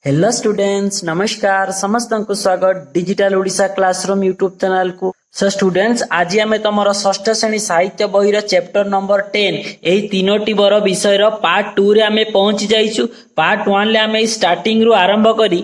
Hello students, नमस्कार। समस्त को स्वागत digital Odisha classroom YouTube channel को। सो स्टूडेंट्स, आज आम तुम षष्ठ श्रेणी साहित्य बही चैप्टर नंबर 10 यही तीनोटी बर विषय पार्ट 2 रे आम पहुंची जाइछु। पार्ट 1 ले आम स्टार्टिंग रु आरंभ करी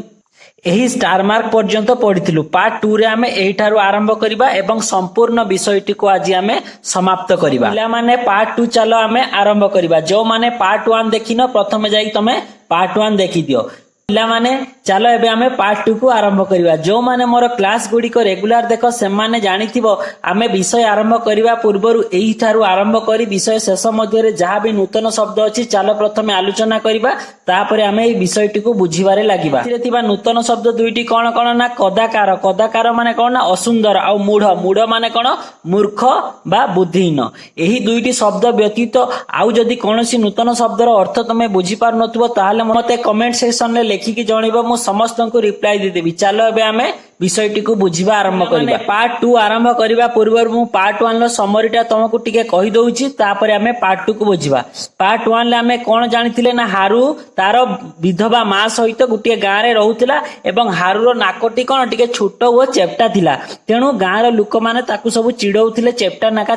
एही स्टार मार्क पर्यंत पढ़िथिलु। पार्ट 2 रे आम एठारु आरंभ करिबा एवं संपूर्ण विषयटी को आज आम समाप्त करिबा। पिला माने पार्ट 2 चलो आम आरंभ करिबा। जो माने पार्ट 1 देखिनो प्रथमे जाई तमे पार्ट 1 देखि दियो। पिला माने चलो एबे आमे पार्ट 2 को आरंभ करिबा। जो माने मोर क्लास गुडी को रेगुलर देखो से माने जानिथिबो आमे विषय आरंभ करिबा पूर्वरु एही थारु आरंभ करी विषय शेष मध्ये रे जहा भी नूतन शब्द अछि चलो प्रथमे आलोचना करिबा, तापरे आमे एही विषयटी को बुझिबारे लागिबा। एथिरे थिबा नूतन शब्द दुईटी कोन कोन ना कदाकार। कदाकार माने कोन ना असुंदर, आ मूढ़। मूढ़ माने कोन मूर्ख बा बुद्धिहीन। एही दुईटी शब्द व्यतीत आउ जदी कोनोसी नूतन शब्दर अर्थ तमे बुझि पार नथुबो ताहाले मते कमेंट सेक्शन रे लिखिकी जणैबो, मु समस्त को रिप्लाई दे देबी। चलो एबे आमे विषयटी को बुझिबा आरंभ करिबा। पार्ट 2 आरंभ करिबा पूर्व मु पार्ट 1 लो समरीटा तुमको टिके कहि दउची, तापरे आमे पार्ट 2 को बुझिबा। पार्ट 1 ले आमे कोन जानिथिले ना हारू तार विधवा मां सहित गुटिए गां रे रहउतिला एवं हारूर नाकटी कोन टिके छोट ओ चेप्टा थिला। तेनु गां रो लोक माने ताकू सब चिडौथिले चेप्टा नाका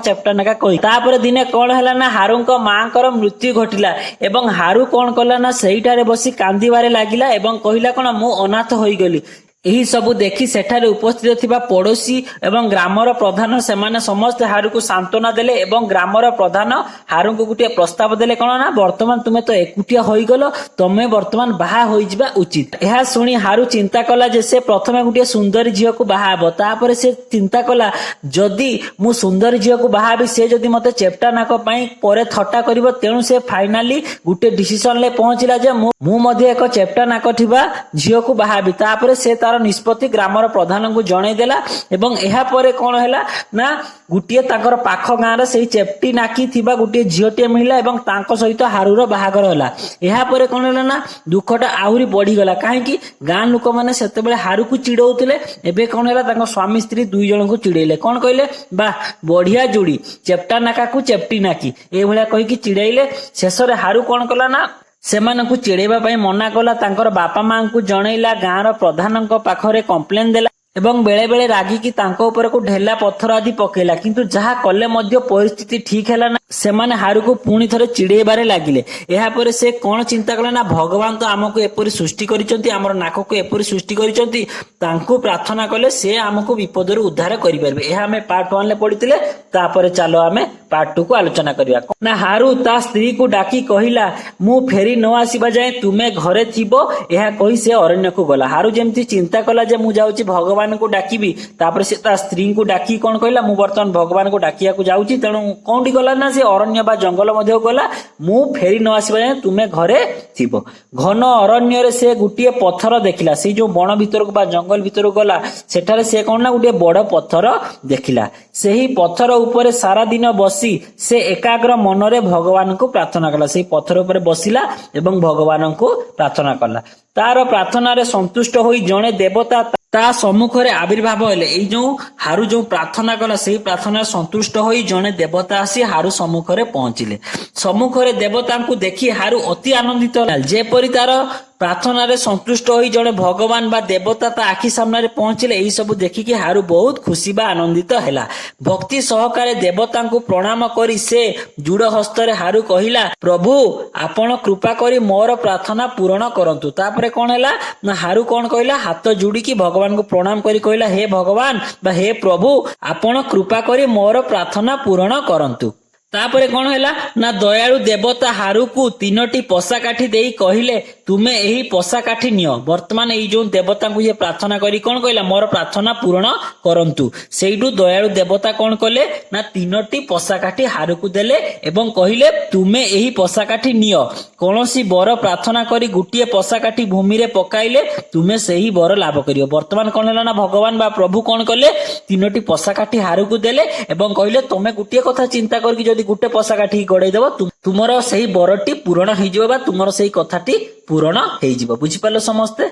कहि। तापरे दिने कोन हला ना हारूंको मांकर मृत्यु घटिला एवं हारू कोन कला ना सेहिटारे बसी कांदीबारे लागिला एवं कहिला कोन मु अनाथ होई गली। एही सबु देखि सेठारे उपस्थित थिबा पड़ोसी एवं ग्रामर प्रधान सेमाने समस्त हारू को सांत्वना देले एवं ग्रामर प्रधान हारू को गुटिया प्रस्ताव देले कोन ना वर्तमान तुमे तो एकुटिया होई गलो, तमे वर्तमान बाहा होई जिबा उचित। एहा सुनी हारू चिंता कला जे से प्रथमे गुटिया सुंदरी झियो को बाहा हबो। तापरे से चिंता कला जदी मु सुंदरी झियो को बाहा बि से जदी मते चेप्टा नाक पई परे थट्टा करिवो, तेनु से फाइनाली गुटे डिसिजन ले पहुंचिला जे मु मध्ये एक चेप्टा नाक थिबा झियो को बाहा बि। तापरे से निष्पत्ति ग्रामर प्रधान को जणै देला एवं एहा परे कोन हैला ना गुटिए ताकर पाख गां रे सेही चेप्टी नाकी थिबा गुटिए झियोटे मिला एवं तांको सहित हारूर बाहागर होला। एहा परे कोन हैला ना दुखटा आहुरी बढ़ी गला, काहे कि गां लोक माने सेते बेले हारू को चिडौतिले। एबे कोन हैला तांको स्वामी स्त्री दुई जण को चिडैले। कोन कहिले बा बढ़िया जोड़ी चेप्टा नाका को चेप्टी नाकी ए भलिया कहि कि चिडैले। शेषरे हारू कोन कला ना सेमानकु चिड़ेबा पई मना कला। तांकर बापा मां को जणैला, गांर प्रधानक पाखरे कंप्लेन देला एवं बेले बेले रागी की तांको ऊपर को ढेला पत्थर आदि पकेला। किंतु जहा कले मध्य परिस्थिति ठीक हैला ना, सेमाने हारू को पुणी थरे चिड़ेबारे लागिले। एहा परे से कोन चिंता कला ना भगवान तो हमको एपरि सृष्टि करिसंती, हमर नाक को एपरि सृष्टि करिसंती, तांको प्रार्थना कले से हमको विपदरु उद्धार करि परबे। एहा हमें पार्ट 1 ले पढितिले। तापरे चलो हमें पार्ट 2 को आलोचना करिया। ना हारू ता स्त्री को डाकी कहिला मु फेरी न आसीबा जाय तुमे घरे थिबो। एहा कहि से अरण्य को गला। हारू जेमति चिंता कला जे मु जाउची भगवान को डाकीबी, तापरे से ता स्त्री को डाकी कोन कहिला मु वर्तमान भगवान को डाकिया को जाउची। तेणु कोंडी गला ना से अरण्य बा जंगल मध्ये गला। मु फेरी न आसीबा जाय तुमे घरे थिबो। घन अरण्य रे से गुटिए पत्थर देखिला। से जो बण भीतर को बा जंगल भीतर गला, सेठारे से कोन ना गुटिए बड़ पत्थर देखिला। सेही पत्थर ऊपर सारा दिन बसी से एकाग्र मनरे भगवान को प्रार्थना कला। से पत्थर ऊपर बसिला एवं भगवान को प्रार्थना कला। तार प्रार्थना रे संतुष्ट होई जणे देवता ता सम्मुखरे आविर्भाव हेले। एई जो हारू जो प्रार्थना कला सेही प्रार्थना संतुष्ट होई जणे देवता आसी हारू सम्मुखरे पहुंचिले। सम्मुखरे देवता को देखि हारू अति आनंदित होला। जेपरि तार प्रार्थना रे संतुष्ट होई जणे भगवान बा देवता ता आखि सामने रे पहुंचिले, एई सब देखि कि हारू बहुत खुशी बा आनंदित हैला। भक्ति सहकारे देवता को प्रणाम करी से जुड़ हस्तरे हारू कहिला प्रभु आपण कृपा करी मोर प्रार्थना पूर्ण करंतु। तापरे कोन हैला ना हारू कोन कहिला हाथ जोड़ी की भगवान को प्रणाम करी कहिला हे भगवान बा हे प्रभु आपण कृपा करी मोर प्रार्थना पूर्ण करंतु। तापरे कोन हैला ना दयालु देवता हारू को तीनोटी पसा काठी देई कहिले तुमे एही पसा काठी नियो। वर्तमान एई जो देवता को ये प्रार्थना करी कोन कहिला मोर प्रार्थना पूर्ण करंतु। सेइडु दयालु देवता कोन कले ना तीनोटी पसा काठी हारू को देले एवं कहिले तुमे एही पसा काठी नियो। कोनोसी बर प्रार्थना करी गुटिए पसा काठी भूमि रे पकाइले तुमे सेही बर लाभ करियो। वर्तमान कोन हैला ना भगवान बा प्रभु कोन कले तीनोटी पसा काठी हारू को देले एवं कहिले तमे गुटिए कथा चिंता करकी जदी गुटे पसा काठी गड़े देव तुमर सही बरटी पूरण हो जाए, तुमर सही कथाटी पूरण हो। बुझिपाल समस्ते।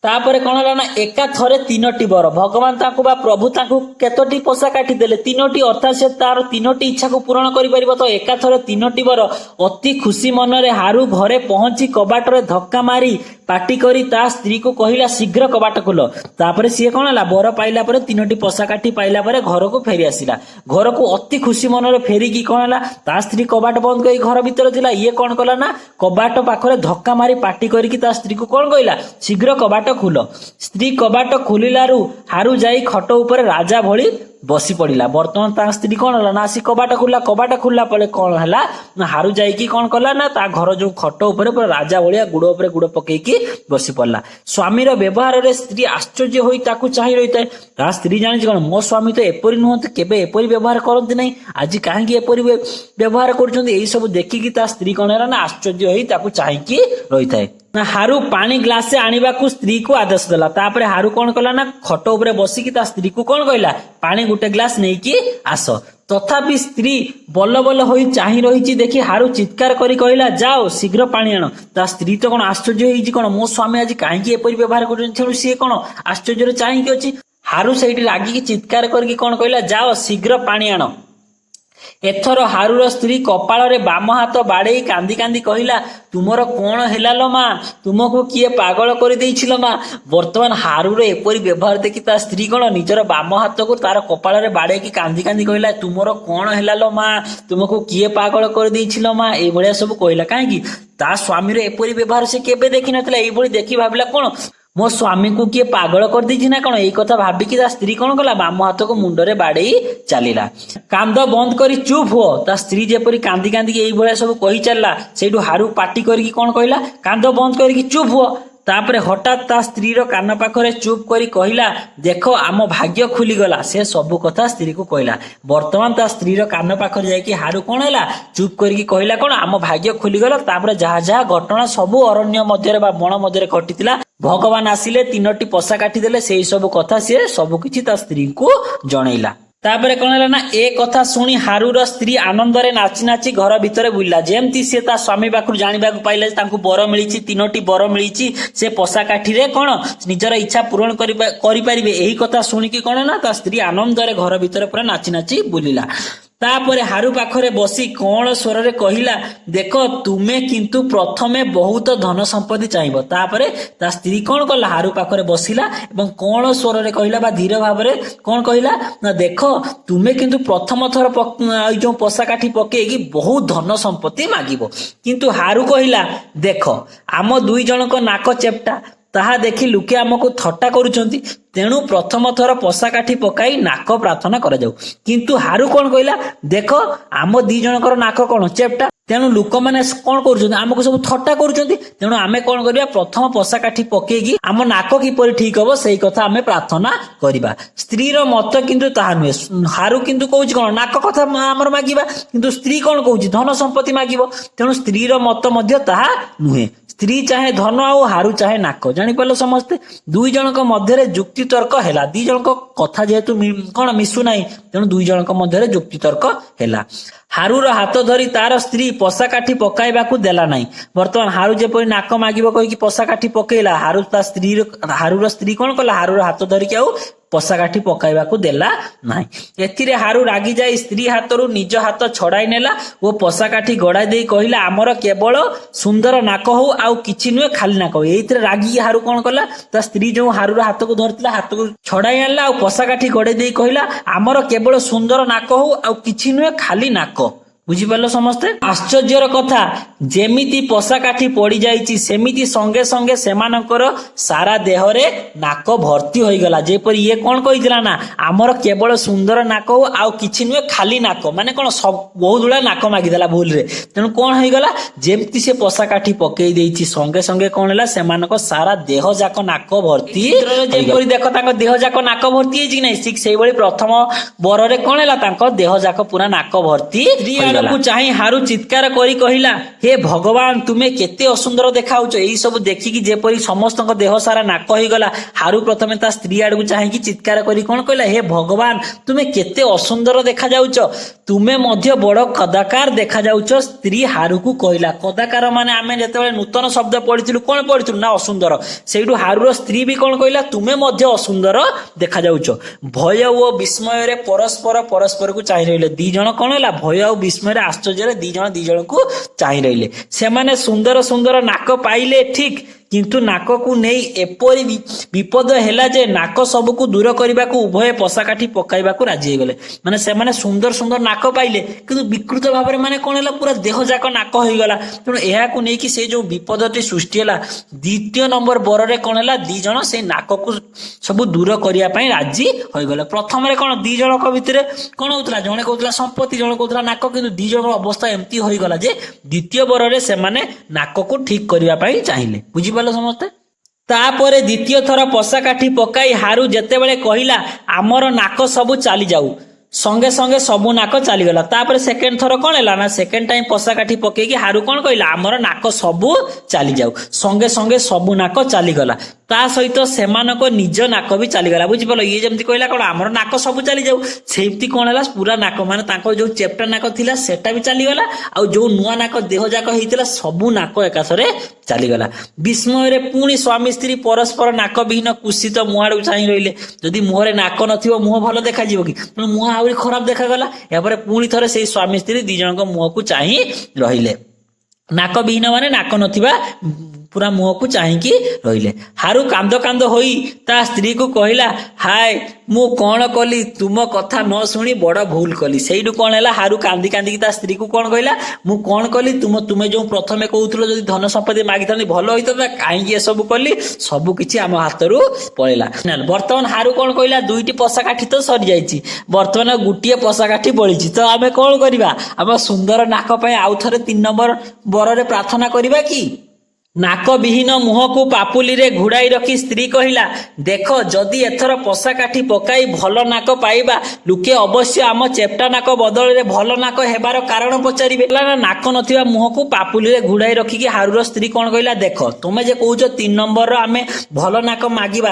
तापर कौन है ना एका थरे तीनोटी बर भगवान ताकू बा प्रभु ताकू केतोटी पोषा काटी देले तीनोटी अर्थात से तार तीनोटी इच्छा को पूर्ण करि परिबो तो एका थरे तीनोटी बर अति खुशी मन रे हारू घरे पहुंची कबाट रे धक्का मारी पाटी करी ता स्त्री को कहिला शीघ्र कबाट खोल तापर सी कौन है बर पाइला पर तीनोटी पोषा काटी पाइला पर घर को फेरी आसिला घर को अति खुशी मन रे फेरिकी कौन है ता स्त्री कबाट बंद करी घर भीतर थिला ये कौन कला ना कबाट पाखरे धक्का मारी पाटी करी ता स्त्री को कौन कहला शीघ्र कबाट खोल स्त्री कबाट खोलिलारू हारू जाई खट ऊपर राजा भली बसी पड़ा बर्तमान ता स्त्री कौन है ना सी कबाट खोलला पड़े कौन है ना हारू जाइकी कौन कला ना ता घर जो खट ऊपर राजा भलिया गुड़ ऊपर गुड़ पकईकी बसी पड़ा स्वामी व्यवहार रे स्त्री आश्चर्य होई ताकू चाहि रही थाए ता स्त्री जानी कौन मो स्वामी तो एपरी नुहत केबे एपरी व्यवहार करती नहीं आज कहीं एपरी व्यवहार कर सब देखिकी ता स्त्री कौन है ना आश्चर्य होई ताकू चाहिकी रही थाए ना हारू पानी ग्लासे आनिबा को स्त्री को आदेश देला तापर हारू कौन कला ना खट ऊपर बसिकी ता स्त्री को कौन कहला पानी गुटे ग्लास नहीं कि आस तथापि स्त्री बल बल होई चाहि रही देखि हारू चित्कार करी कहला जाओ शीघ्र पानी आण ता स्त्री तो कौन आश्चर्य होई कौन मो स्वामी आज कहीं एपरी व्यवहार कर सी कौन आश्चर्य चाहिए अच्छी हारू से रागिकी चित्कार करके कौन कहला जाओ शीघ्र पानी आण एथर हारूर स्त्री कपाल रे बाम हाथ बाड़े कांदी कांदी कहला तुमर कौन हेला लो माँ तुमको किए पागल कर देइछिलो माँ वर्तमान हारूर एपरी व्यवहार देखि ता स्त्री कौन निजर बाम हाथ को तार कपाल रे बाड़े की कांदी कांदी कहला तुमर कौन हेला लो माँ तुमको किए पागल कर देइछिलो माँ ए भलिया सब कहला काहेकि ता स्वामी रे एपरी व्यवहार से केबे देखि नथला ए भली देखि भाबिला कौन मो स्वामी को किए पागल कर दी ना कौन यही कथा भाविकी ता स्त्री कौन कला बाम हाथ को मुंडरे बाड़े चलीला कांद बंद करी चुप हो ता स्त्री जेपरी कांदी कांदी यही भलिया सब कही चलला सेठू हारू पाटी करके कौन कहला कांद बंद करके चुप हो तापरे हठात ता स्त्री रो कान पाखरे चुप करी कहला देखो आम भाग्य खुली गला से सब कथा स्त्री को कहला वर्तमान ता स्त्री रो कान पाखरे जाई हारू कौन हैला चुप करके कहला कौन आम भाग्य खुली गला तापरे जहा जहा घटना सब अरण्य मध्य बा बण मध्य घटितिला भगवान आसिले तीनोटी पोषा काटी देले सेई सब कथा से सब किछि ता स्त्री को जणैला तापरे कौन है ना ए कथा शुणी हारूर स्त्री आनंद रे नाची नाची घर भितर बुलिला जेमती से ता स्वामी पाखु जानिबाकु पाइले तांकु बर मिलिछि तीनोटी बर मिलिछि से पोषा काठी रे कौन निजर इच्छा पूर्ण करि परिबे एही कथा शुणिकी कौन ना ता स्त्री आनंद रे घर भितर पूरा नाची नाची बुलिला तापरे हारू पाखरे बसी कौन स्वर रे कहिला देखो तुमे किंतु प्रथमे बहुत धन संपत्ति चाहिबो तापरे ता स्त्री कौन कला हारू पाखरे बसिला एवं कौन स्वर रे कहिला बा धीर भाबरे कौन कहिला ना देखो तुमे किंतु प्रथम थर जो पोषा काठी पकेगी बहुत धन संपत्ति मागिबो किंतु हारू कहिला देखो आम दुई जनक नाक चेप्टा ताहा देखि लुके आमको थट्टा करूछंती तेणु प्रथम थर पोषा काठी पकाई नाक प्रार्थना करा जाऊ किंतु हारू कौन कहला देखो आम दी जनकर नाक कौन चेप्टा तेणु लोक मैंने कौन कर आमको सब थट्टा करुँच तेणु आम कौन करवा प्रथम पोषा काठी पकेगी आम नाक किपर ठीक हम से कथा आम प्रार्थना करवा स्त्री मत किंतु ताहा नुहे हारू किंतु कहूँ कौन नाक कथा आमर मागिबा किंतु स्त्री कौन कहूँ धन संपत्ति मागिब तेणु स्त्री मत ताहा नुहे स्त्री चाहे धन आउ हारू चाहे नाक जापर समस्ते दुई जनक मध्य जुक्ति तर्क है दी जनक कथा जेहेतु कौन मिशु ना तेणु दुई जनक मध्य जुक्ति तर्क है हारूर हाथ धरी तार स्त्री पोषा काठी पकाइबाकू देला नहीं बर्तमान हारू जेपरी नाक मागिब कहीकि पोषा काठी पकेला हारू ता स्त्री हारूर स्त्री कौन कला हारूर हाथ धरिकी आउ पोषा काठी पकाइबाकू देला नहीं एथिरे हारू रागी जाई स्त्री हाथरू निज हाथ छड़ाई नेला ओ पोषा काठी गड़ाई देई कहिला आमर केवल सुंदर नाक हो आउ किछि नुहे खाली नाक हो एथिरे रागी हारू कौन कला ता स्त्री जो हारूर हाथ को धरतिला हाथ को छड़ाई आनला आउ पोषा काठी गड़ाई देई कहिला आमर केवल सुंदर नाक हो आउ किछि नुहे खाली नाक बुझिपार समस्ते आश्चर्यर कथा जेमिति पोषा काठी पड़ी जाइछि सेमिति संगे संगे सेमानकर सारा देह रे नाक भर्ती होई गला जेपर ये कौन कहितला ना आमर केवल सुंदर नाक हो आउ किछि नुहे खाली नाक माने कौन सब बहुत गुड़ा नाक मागिदेला भूल रे तेणु कौन होई गला जेमिति से पोषा काठी पकेई देइछि संगे संगे कौन हैला सेमानक सारा देह जाक नाक भर्ती जेपरि देखो ताको देह जाक नाक भर्ती हेछि कि नै ठीक सेही भली प्रथम बर रे कौन हैला ताको देह जाक पूरा नाक भर्ती ନାକକୁ ଚାହିଁ ହାରୁ ଚିତ୍କାର କରି କହିଲା, ହେ ଭଗବାନ ତୁମେ କେତେ ଅସୁନ୍ଦର ଦେଖାଉଛ। ଏଇ ସବୁ ଦେଖିକି ଯେପରି ସମସ୍ତଙ୍କ ଦେହ ସାରା ନାକ ହେଇଗଲା, ହାରୁ ପ୍ରଥମେ ତା ସ୍ତ୍ରୀ ଆଡକୁ ଚାହିଁକି ଚିତ୍କାର କରି କଣ କହିଲା, ହେ ଭଗବାନ ତୁମେ କେତେ ଅସୁନ୍ଦର ଦେଖାଯାଉଛ, ତୁମେ ମଧ୍ୟ ବଡ କଦାକାର ଦେଖାଯାଉଛ। ସ୍ତ୍ରୀ ହାରୁକୁ କହିଲା। କଦାକାର ମାନେ ଆମେ ଯେତେବେଳେ ନୂତନ ଶବ୍ଦ ପଢିଥିଲୁ କଣ ପଢିଥିଲୁ ନା ଅସୁନ୍ଦର। ସେଇଠୁ ହାରୁର ସ୍ତ୍ରୀ ବି କଣ କହିଲା, ତୁମେ ମଧ୍ୟ ଅସୁନ୍ଦର ଦେଖାଯାଉଛ। ଭୟ ଓ ବିସ୍ମୟରେ ପରସ୍ପରକୁ ଚାହିଁ ରହିଲେ। ଦି ଜଣ କଣ ହେଲା, ଭୟ ଆଉ ବିସ୍ମୟରେ ଆଶ୍ଚର୍ଯ୍ୟରେ ଦି ଜଣକୁ ଚାହିଁ ରହିଲେ। ସେମାନେ ସୁନ୍ଦର ନାକ ପାଇଲେ ଠିକ, କିନ୍ତୁ ନାକକୁ ନେଇ ଏପରି ବିପଦ ହେଲା ଯେ ନାକ ସବୁକୁ ଦୂର କରିବାକୁ ଉଭୟ ପଶାକାଠି ପକାଇବାକୁ ରାଜି ହେଇଗଲେ। ମାନେ ସେମାନେ ସୁନ୍ଦର ନାକ ପାଇଲେ, କିନ୍ତୁ ବିକୃତ ଭାବରେ ମାନେ କଣ ହେଲା, ପୁରା ଦେହ ଯାକ ନାକ ହେଇଗଲା। ତେଣୁ ଏହାକୁ ନେଇକି ସେ ଯୋଉ ବିପଦଟି ସୃଷ୍ଟି ହେଲା, ଦ୍ୱିତୀୟ ନମ୍ବର ବରରେ କଣ ହେଲା, ଦି ଜଣ ସେଇ ନାକକୁ ସବୁ ଦୂର କରିବା ପାଇଁ ରାଜି ହୋଇଗଲେ। ପ୍ରଥମରେ କଣ ଦି ଜଣଙ୍କ ଭିତରେ କଣ ହଉଥିଲା, ଜଣେ କହୁଥିଲା ସମ୍ପତ୍ତି, ଜଣେ କହୁଥିଲା ନାକ, କିନ୍ତୁ ଦି ଜଣଙ୍କ ଅବସ୍ଥା ଏମିତି ହୋଇଗଲା ଯେ ଦ୍ୱିତୀୟ ବରରେ ସେମାନେ ନାକକୁ ଠିକ କରିବା ପାଇଁ ଚାହିଁଲେ। ବୁଝିପାରିଲ ସମସ୍ତେ। ତାପରେ ଦ୍ୱିତୀୟ ଥର ପଶାକାଠି ପକାଇ ହାରୁ ଯେତେବେଳେ କହିଲା, ଆମର ନାକ ସବୁ ଚାଲିଯାଉ, ସଙ୍ଗେ ସଙ୍ଗେ ସବୁ ନାକ ଚାଲିଗଲା। ତାପରେ ସେକେଣ୍ଡ ଥର କଣ ହେଲା ନା, ସେକେଣ୍ଡ ଟାଇମ ପଶାକାଠି ପକେଇକି ହାରୁ କଣ କହିଲା, ଆମର ନାକ ସବୁ ଚାଲିଯାଉ, ସଙ୍ଗେ ସଙ୍ଗେ ସବୁ ନାକ ଚାଲିଗଲା। ତା ସହିତ ସେମାନଙ୍କ ନିଜ ନାକ ବି ଚାଲିଗଲା। ବୁଝିପାରିଲ। ଇଏ ଯେମିତି କହିଲା କଣ, ଆମର ନାକ ସବୁ ଚାଲିଯାଉ, ସେମିତି କଣ ହେଲା, ପୁରା ନାକ ମାନେ ତାଙ୍କର ଯୋଉ ଚେପ୍ଟା ନାକ ଥିଲା ସେଟା ବି ଚାଲିଗଲା, ଆଉ ଯୋଉ ନୂଆ ନାକ ଦେହ ଯାକ ହେଇଥିଲା ସବୁ ନାକ ଏକାଥରେ ଚାଲିଗଲା। ବିସ୍ମୟରେ ପୁଣି ସ୍ୱାମୀ ସ୍ତ୍ରୀ ପରସ୍ପର ନାକ ବିହୀନ କୁସିତ ମୁହଁ ଆଡକୁ ଚାହିଁ ରହିଲେ। ଯଦି ମୁହଁରେ ନାକ ନଥିବ ମୁହଁ ଭଲ ଦେଖାଯିବ କି, ତେଣୁ ମୁହଁ ଆହୁରି ଖରାପ ଦେଖାଗଲା। ଏହାପରେ ପୁଣି ଥରେ ସେଇ ସ୍ୱାମୀ ସ୍ତ୍ରୀ ଦି ଜଣଙ୍କ ମୁହଁକୁ ଚାହିଁ ରହିଲେ। ନାକ ବିହୀନ ମାନେ ନାକ ନଥିବା ପୁରା ମୁହଁକୁ ଚାହିଁକି ରହିଲେ। ହାରୁ କାନ୍ଦ ହୋଇ ତା ସ୍ତ୍ରୀକୁ କହିଲା, ହାୟ ମୁଁ କଣ କଲି, ତୁମ କଥା ନ ଶୁଣି ବଡ ଭୁଲ କଲି। ସେଇଠୁ କଣ ହେଲା, ହାରୁ କାନ୍ଦିକି ତା ସ୍ତ୍ରୀକୁ କଣ କହିଲା, ମୁଁ କଣ କଲି, ତୁମେ ଯୋଉ ପ୍ରଥମେ କହୁଥିଲ ଯଦି ଧନ ସମ୍ପତ୍ତି ମାଗିଥାନ୍ତି ଭଲ ହେଇଥାନ୍ତା, କାହିଁକି ଏସବୁ କଲି, ସବୁ କିଛି ଆମ ହାତରୁ ପଳେଇଲା। ବର୍ତ୍ତମାନ ହାରୁ କଣ କହିଲା, ଦୁଇଟି ପଶାକାଠି ତ ସରିଯାଇଛି, ବର୍ତ୍ତମାନ ଗୋଟିଏ ପଶାକାଠି ବଳିଛି, ତ ଆମେ କଣ କରିବା, ଆମ ସୁନ୍ଦର ନାକ ପାଇଁ ଆଉ ଥରେ 3 ନମ୍ବର ବରରେ ପ୍ରାର୍ଥନା କରିବା କି? ନାକ ବିହୀନ ମୁହଁକୁ ପାପୁଲିରେ ଘୁଡାଇ ରଖି ସ୍ତ୍ରୀ କହିଲା, ଦେଖ ଯଦି ଏଥର ପଶାକାଠି ପକାଇ ଭଲ ନାକ ପାଇବା, ଲୋକେ ଅବଶ୍ୟ ଆମ ଚେପ୍ଟା ନାକ ବଦଳରେ ଭଲ ନାକ ହେବାର କାରଣ ପଚାରିବେ। ନାକ ନଥିବା ମୁହଁକୁ ପାପୁଲିରେ ଘୁଡାଇ ରଖିକି ହାରୁର ସ୍ତ୍ରୀ କଣ କହିଲା, ଦେଖ ତମେ ଯେ କହୁଛ 3 ନମ୍ବରର ଆମେ ଭଲ ନାକ ମାଗିବା,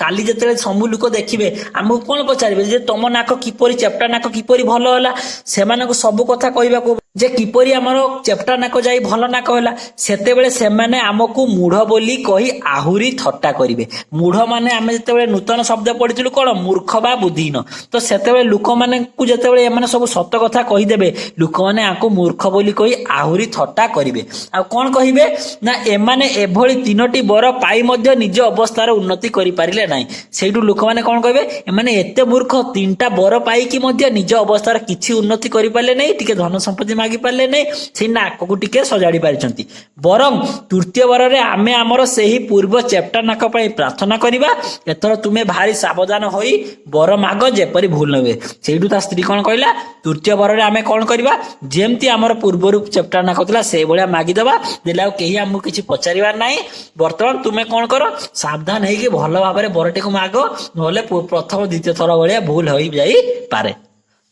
କାଲି ଯେତେବେଳେ ସବୁ ଲୋକ ଦେଖିବେ ଆମକୁ କଣ ପଚାରିବେ ଯେ ତମ ନାକ କିପରି, ଚେପ୍ଟା ନାକ କିପରି ଭଲ ହେଲା। ସେମାନଙ୍କୁ ସବୁ କଥା କହିବାକୁ ଯେ କିପରି ଆମର ଚେପ୍ଟା ନାକ ଯାଇ ଭଲ ନାକ ହେଲା। ସେତେବେଳେ ସେମାନେ ଆମକୁ ମୂଢ ବୋଲି କହି ଆହୁରି ଥଟ୍ଟା କରିବେ। ମୂଢ ମାନେ ଆମେ ଯେତେବେଳେ ନୂତନ ଶବ୍ଦ ପଢିଥିଲୁ କଣ, ମୂର୍ଖ ବା ବୁଦ୍ଧିହୀନ। ତ ସେତେବେଳେ ଲୋକମାନଙ୍କୁ ଯେତେବେଳେ ଏମାନେ ସବୁ ସତ କଥା କହିଦେବେ, ଲୋକମାନେ ଆଙ୍କୁ ମୂର୍ଖ ବୋଲି କହି ଆହୁରି ଥଟ୍ଟା କରିବେ। ଆଉ କଣ କହିବେ ନା, ଏମାନେ ଏଭଳି 3ଟି ବର ପାଇ ମଧ୍ୟ ନିଜ ଅବସ୍ଥାର ଉନ୍ନତି କରିପାରିଲେ ନାହିଁ। ସେଇଠୁ ଲୋକମାନେ କଣ କହିବେ, ଏମାନେ ଏତେ ମୂର୍ଖ, 3ଟା ବର ପାଇକି ମଧ୍ୟ ନିଜ ଅବସ୍ଥାର କିଛି ଉନ୍ନତି କରିପାରିଲେ ନାହିଁ, ଟିକେ ଧନ ସମ୍ପତ୍ତି ମାଗି ପାରିଲେ ନାହିଁ, ସେଇ ନାକକୁ ଟିକେ ସଜାଡି ପାରିଛନ୍ତି। ବରଂ ତୃତୀୟ ବରରେ ଆମେ ଆମର ସେହି ପୂର୍ବ ଚେପ୍ଟା ନାକ ପାଇଁ ପ୍ରାର୍ଥନା କରିବା। ଏଥର ତୁମେ ଭାରି ସାବଧାନ ହୋଇ ବର ମାଗ, ଯେପରି ଭୁଲ ନ ହୁଏ। ସେଇଠୁ ତା ସ୍ତ୍ରୀ କଣ କହିଲା, ତୃତୀୟ ବରରେ ଆମେ କଣ କରିବା, ଯେମିତି ଆମର ପୂର୍ବରୁ ଚେପ୍ଟା ନାକ ଥିଲା ସେଇଭଳିଆ ମାଗିଦବା, ଦେଲେ ଆଉ କେହି ଆମକୁ କିଛି ପଚାରିବାର ନାହିଁ। ବର୍ତ୍ତମାନ ତୁମେ କଣ କର, ସାବଧାନ ହେଇକି ଭଲ ଭାବରେ ବରଟିକୁ ମାଗ, ନହେଲେ ପ୍ରଥମ ଦ୍ୱିତୀୟ ଥର ଭଳିଆ ଭୁଲ ହୋଇଯାଇପାରେ।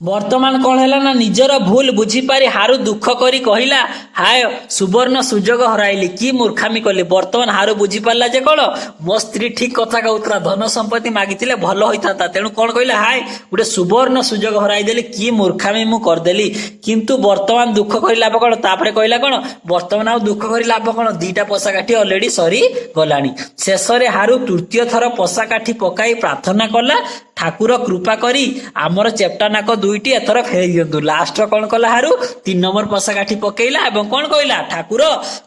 ବର୍ତ୍ତମାନ କଣ ହେଲା ନା, ନିଜର ଭୁଲ ବୁଝିପାରି ହାରୁ ଦୁଃଖ କରି କହିଲା, ହାୟ ସୁବର୍ଣ୍ଣ ସୁଯୋଗ ହରାଇଲି, କି ମୂର୍ଖାମି କଲି। ବର୍ତ୍ତମାନ ହାରୁ ବୁଝିପାରିଲା ଯେ କଣ, ମୋ ସ୍ତ୍ରୀ ଠିକ କଥା କହୁଥିଲା, ଧନ ସମ୍ପତ୍ତି ମାଗିଥିଲେ ଭଲ ହୋଇଥାନ୍ତା। ତେଣୁ କଣ କହିଲା, ହାୟ ଗୋଟେ ସୁବର୍ଣ୍ଣ ସୁଯୋଗ ହରାଇଦେଲି, କି ମୂର୍ଖାମି ମୁଁ କରିଦେଲି। କିନ୍ତୁ ବର୍ତ୍ତମାନ ଦୁଃଖ କରି ଲାଭ କଣ, ତାପରେ କହିଲା କଣ, ବର୍ତ୍ତମାନ ଆଉ ଦୁଃଖ କରି ଲାଭ କଣ, 2ଟା ପଶାକାଠି ଅଲରେଡି ସରି ଗଲାଣି। ଶେଷରେ ହାରୁ ତୃତୀୟ ଥର ପଶାକାଠି ପକାଇ ପ୍ରାର୍ଥନା କଲା, ଠାକୁର କୃପା କରି ଆମର ଚେପ୍ଟା ନାକ 2ଟି ଏଥର ଫେରି ଦିଅନ୍ତୁ। ଲାଷ୍ଟର କଣ କଲା, ହାରୁ 3 ନମ୍ବର ପଶାକାଠି ପକେଇଲା ଏବଂ କଣ କହିଲା, ଠାକୁର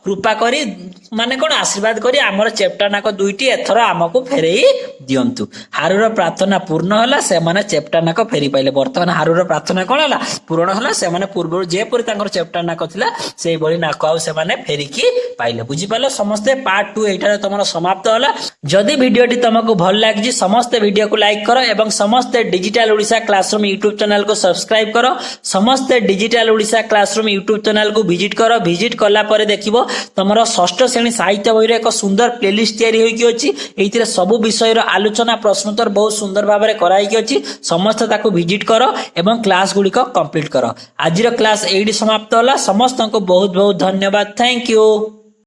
କୃପା କରି ମାନେ କଣ ଆଶୀର୍ବାଦ କରି ଆମର ଚେପ୍ଟା ନାକ 2ଟି ଏଥର ଆମକୁ ଫେରେଇ ଦିଅନ୍ତୁ। ହାରୁର ପ୍ରାର୍ଥନା ପୂର୍ଣ୍ଣ ହେଲା, ସେମାନେ ଚେପ୍ଟା ନାକ ଫେରି ପାଇଲେ। ବର୍ତ୍ତମାନ ହାରୁର ପ୍ରାର୍ଥନା କଣ ହେଲା, ପୂରଣ ହେଲା। ସେମାନେ ପୂର୍ବରୁ ଯେପରି ତାଙ୍କର ଚେପ୍ଟା ନାକ ଥିଲା ସେଇଭଳି ନାକ ଆଉ ସେମାନେ ଫେରିକି ପାଇଲେ। ବୁଝିପାରିଲ ସମସ୍ତେ। ପାର୍ଟ 2 ଏଇଠାରେ ତମର ସମାପ୍ତ ହେଲା। ଯଦି ଭିଡିଓଟି ତମକୁ ଭଲ ଲାଗିଛି ସମସ୍ତେ ଭିଡିଓକୁ ଲାଇକ୍ କର ଏବଂ ସମସ୍ତେ ଡିଜିଟାଲ ଓଡ଼ିଶା କ୍ଲାସରୁମ୍ ୟୁଟ୍ୟୁବ ଚ୍ୟାନେଲକୁ को सब्सक्राइब करो समस्ते digital Odisha classroom YouTube channel को विजिट करो विजिट कला परे देखिबो तमरो षष्ठ श्रेणी साहित्य बही एक सुंदर प्लेलिस्ट तैयारी होईकी अछि एइतिरे सब विषय आलोचना प्रश्नोत्तर बहुत सुंदर भाव में कराई अछि समस्त ताको विजिट करो एवं क्लास गुडी को कंप्लीट करो। आजिर क्लास एडी समाप्त होला समस्त को बहुत बहुत धन्यवाद थैंक यू।